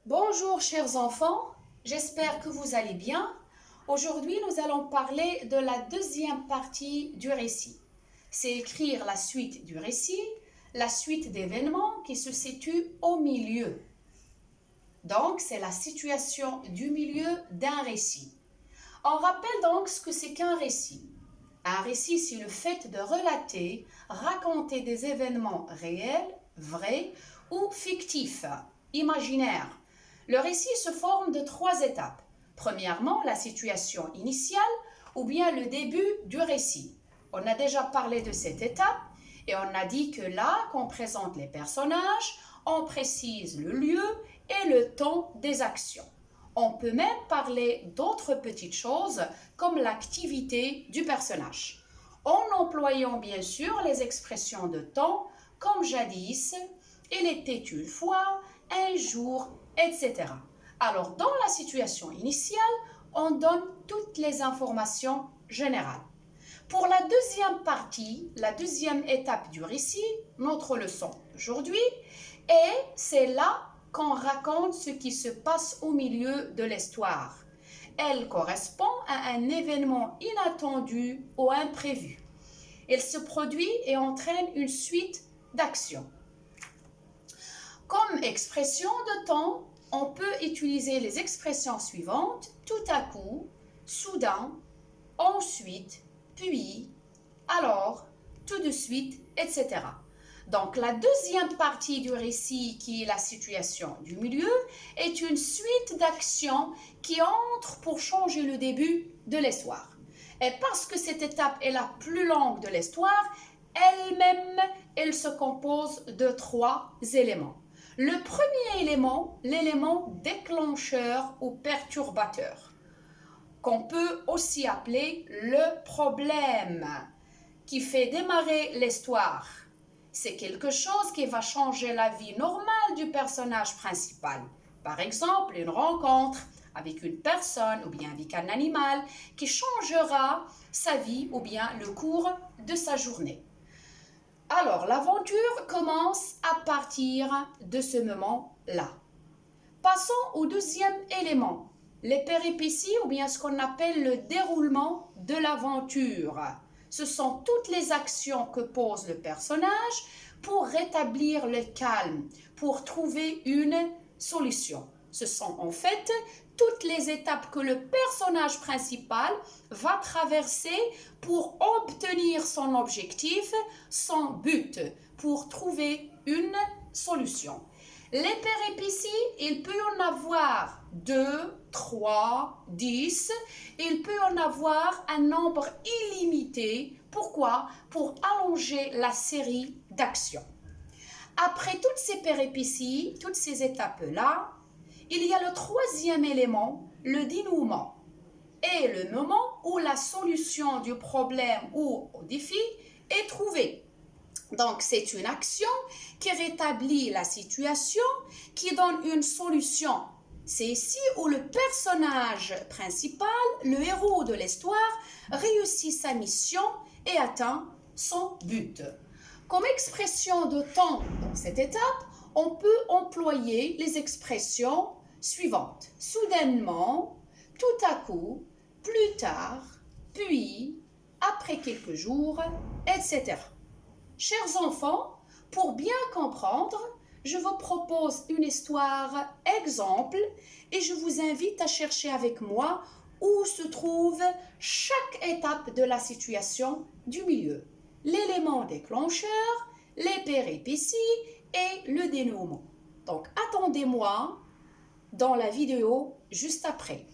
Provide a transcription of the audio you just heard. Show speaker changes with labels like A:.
A: Bonjour chers enfants, j'espère que vous allez bien. Aujourd'hui, nous allons parler de la deuxième partie du récit. C'est écrire la suite du récit, la suite d'événements qui se situe au milieu. Donc, c'est la situation du milieu d'un récit. On rappelle donc ce que c'est qu'un récit. Un récit, c'est le fait de relater, raconter des événements réels, vrais ou fictifs, imaginaires. Le récit se forme de 3 étapes. Premièrement, la situation initiale ou bien le début du récit. On a déjà parlé de cette étape et on a dit que là qu'on présente les personnages, on précise le lieu et le temps des actions. On peut même parler d'autres petites choses comme l'activité du personnage, en employant bien sûr les expressions de temps comme jadis, il était une fois, un jour, etc. Alors, dans la situation initiale, on donne toutes les informations générales. Pour la deuxième partie, la deuxième étape du récit, notre leçon d'aujourd'hui, et c'est là qu'on raconte ce qui se passe au milieu de l'histoire. Elle correspond à un événement inattendu ou imprévu. Il se produit et entraîne une suite d'actions. Comme expression de temps, on peut utiliser les expressions suivantes: tout à coup, soudain, ensuite, puis, alors, tout de suite, etc. Donc la deuxième partie du récit, qui est la situation du milieu, est une suite d'actions qui entrent pour changer le début de l'histoire. Et parce que cette étape est la plus longue de l'histoire, elle-même, elle se compose de 3 éléments. Le premier élément, l'élément déclencheur ou perturbateur, qu'on peut aussi appeler le problème, qui fait démarrer l'histoire. C'est quelque chose qui va changer la vie normale du personnage principal. Par exemple, une rencontre avec une personne ou bien avec un animal qui changera sa vie ou bien le cours de sa journée. Alors, l'aventure commence à partir de ce moment-là. Passons au deuxième élément, les péripéties ou bien ce qu'on appelle le déroulement de l'aventure. Ce sont toutes les actions que pose le personnage pour rétablir le calme, pour trouver une solution. Ce sont en fait toutes les étapes que le personnage principal va traverser pour obtenir son objectif, son but, pour trouver une solution. Les péripéties, il peut y en avoir 2, 3, 10. Il peut y en avoir un nombre illimité. Pourquoi? Pour allonger la série d'actions. Après toutes ces péripéties, toutes ces étapes-là, il y a le troisième élément, le dénouement, et le moment où la solution du problème ou au défi est trouvée. Donc, c'est une action qui rétablit la situation, qui donne une solution. C'est ici où le personnage principal, le héros de l'histoire, réussit sa mission et atteint son but. Comme expression de temps dans cette étape, on peut employer les expressions suivantes: soudainement, tout à coup, plus tard, puis, après quelques jours, etc. Chers enfants, pour bien comprendre, je vous propose une histoire exemple et je vous invite à chercher avec moi où se trouve chaque étape de la situation du milieu, l'élément déclencheur, les péripéties et le dénouement. Donc attendez-moi dans la vidéo juste après.